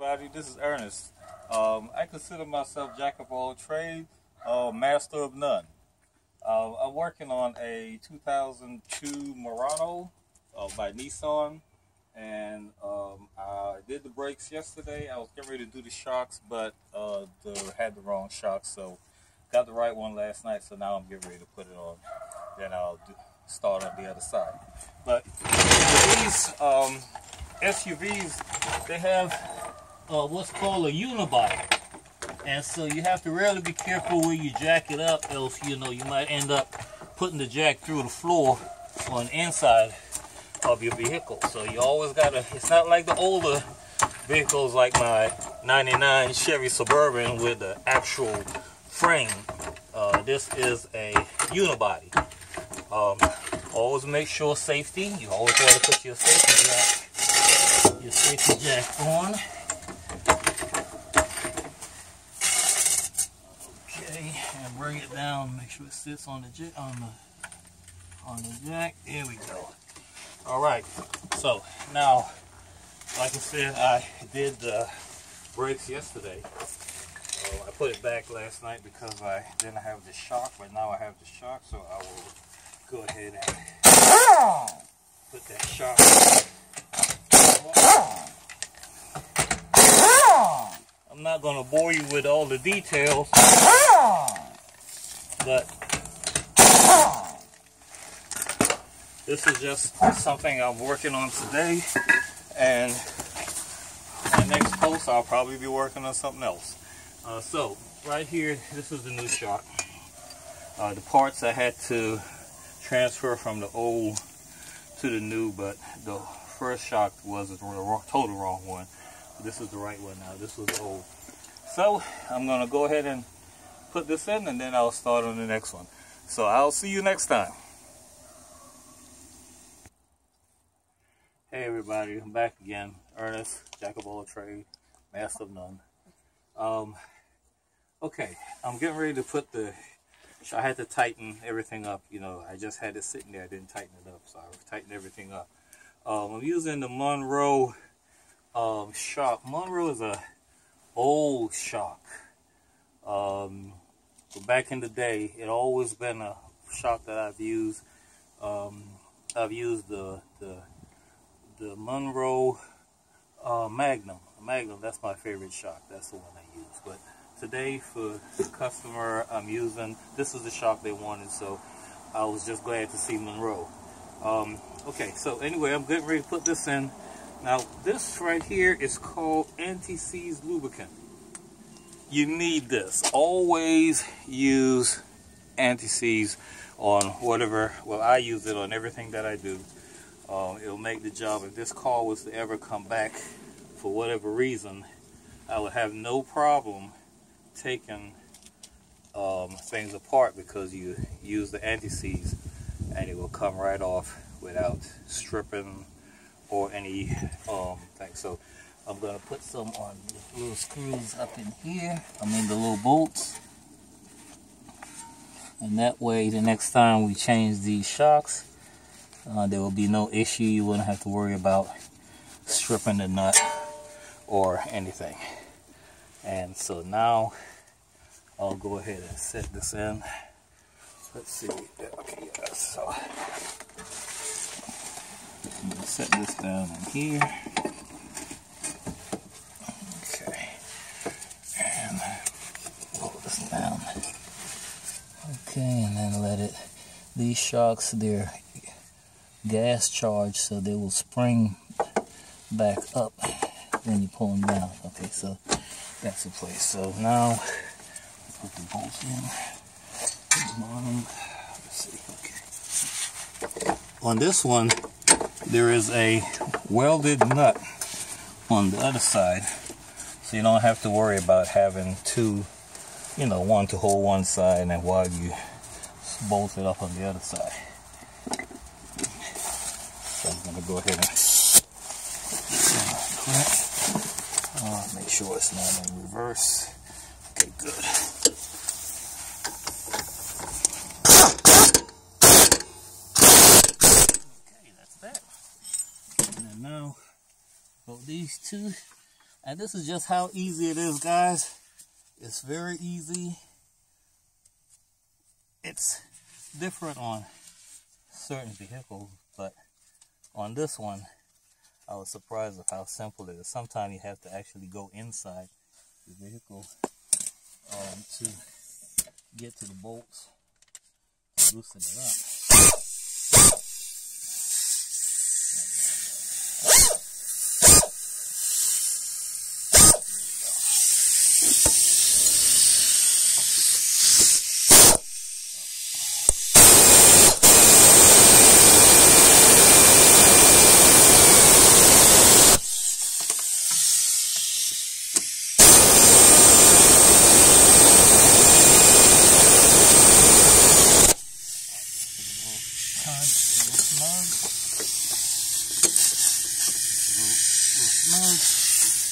everybody. This is Ernest. I consider myself jack of all trades, master of none. I'm working on a 2002 Murano by Nissan, and I did the brakes yesterday. I was getting ready to do the shocks, but had the wrong shocks, so got the right one last night. So now I'm getting ready to put it on. Then I'll start on the other side. But these SUVs, they have what's called a unibody, and so you have to really be careful where you jack it up, else you might end up putting the jack through the floor on the inside of your vehicle. So you always gotta, it's not like the older vehicles like my 99 Chevy Suburban with the actual frame. This is a unibody. Always make sure safety, you always gotta put your safety jack on. Okay, and bring it down, make sure it sits on the jack. There we go. Alright, so now, like I said, I did the brakes yesterday. I put it back last night because I didn't have the shock, but now I have the shock, so I will go ahead and put that shock on. I'm not going to bore you with all the details, but this is just something I'm working on today, and the next post I'll probably be working on something else. So right here, this is the new shock. The parts I had to transfer from the old to the new, but the first shock was the total wrong one. This is the right one now. This was the old. So I'm going to go ahead and put this in, and then I'll start on the next one. So I'll see you next time. Hey everybody, I'm back again. Ernest, jack of all trades, master of none. Okay, I'm getting ready to put I had to tighten everything up. I just had it sitting there, I didn't tighten it up, so I tightened everything up. I'm using the Murano shock. Murano is a old shock. But back in the day, it always been a shock that I've used. I've used the Murano Magnum. Magnum, that's my favorite shock. That's the one I use. But today, for the customer I'm using, this is the shock they wanted, so I was just glad to see Murano. Okay, so anyway, I'm getting ready to put this in. Now, this right here is called anti-seize lubricant. You need this. Always use anti-seize on whatever. Well, I use it on everything that I do. It'll make the job. If this car was to ever come back for whatever reason, I would have no problem taking things apart because you use the anti-seize, and it will come right off without stripping or any thing. So I'm going to put some on the little screws up in here, the little bolts, and that way the next time we change these shocks, there will be no issue. You wouldn't have to worry about stripping the nut or anything. And so now I'll go ahead and set this in. Let's see. Okay, yeah, so I'm going to set this down in here. Okay. And pull this down. Okay, and then let it, these shocks, they're gas charged, so they will spring back up when you pull them down. Okay, so that's the place. So now put the bolts in. Put them on them. Let's see. Okay. On this one, there is a welded nut on the other side, so you don't have to worry about having two, one to hold one side and while you bolt it up on the other side. So I'm going to go ahead and make sure it's not in reverse. Okay, good. Okay, that's that. And then now, both these two And this is just how easy it is, guys. It's very easy. It's different on certain vehicles, but on this one, I was surprised of how simple it is. Sometimes you have to actually go inside the vehicle to get to the bolts to loosen it up.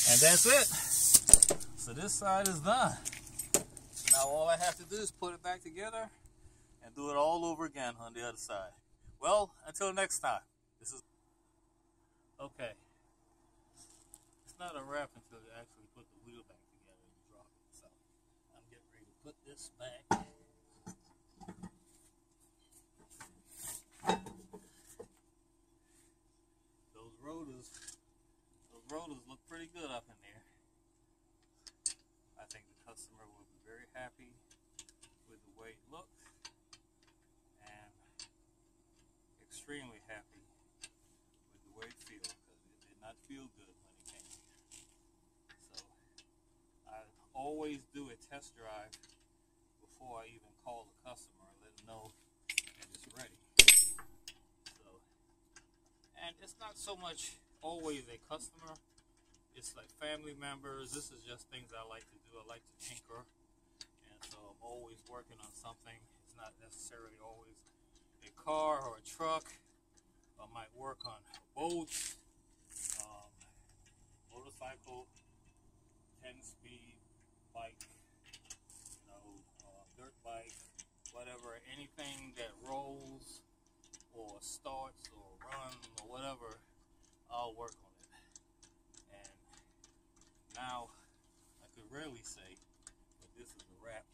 And that's it. So this side is done. Now all I have to do is put it back together and do it all over again on the other side. Well, until next time. This is okay. It's not a wrap until you actually put the wheel back together and drop it. So I'm getting ready to put this back. Those rotors look pretty good up in there. I think the customer will be very happy with the way it looks and extremely happy with the way it feels, because it did not feel good when it came here. So I always do a test drive before I even call the customer and let them know that it's ready. So, and it's not so much always a customer, it's like family members. This is just things I like to do. I like to tinker, and so I'm always working on something. It's not necessarily always a car or a truck. I might work on boats, motorcycle, 10-speed bike, dirt bike, whatever, anything that rolls or starts or runs or whatever, I'll work on it. And now I could rarely say that this is a wrap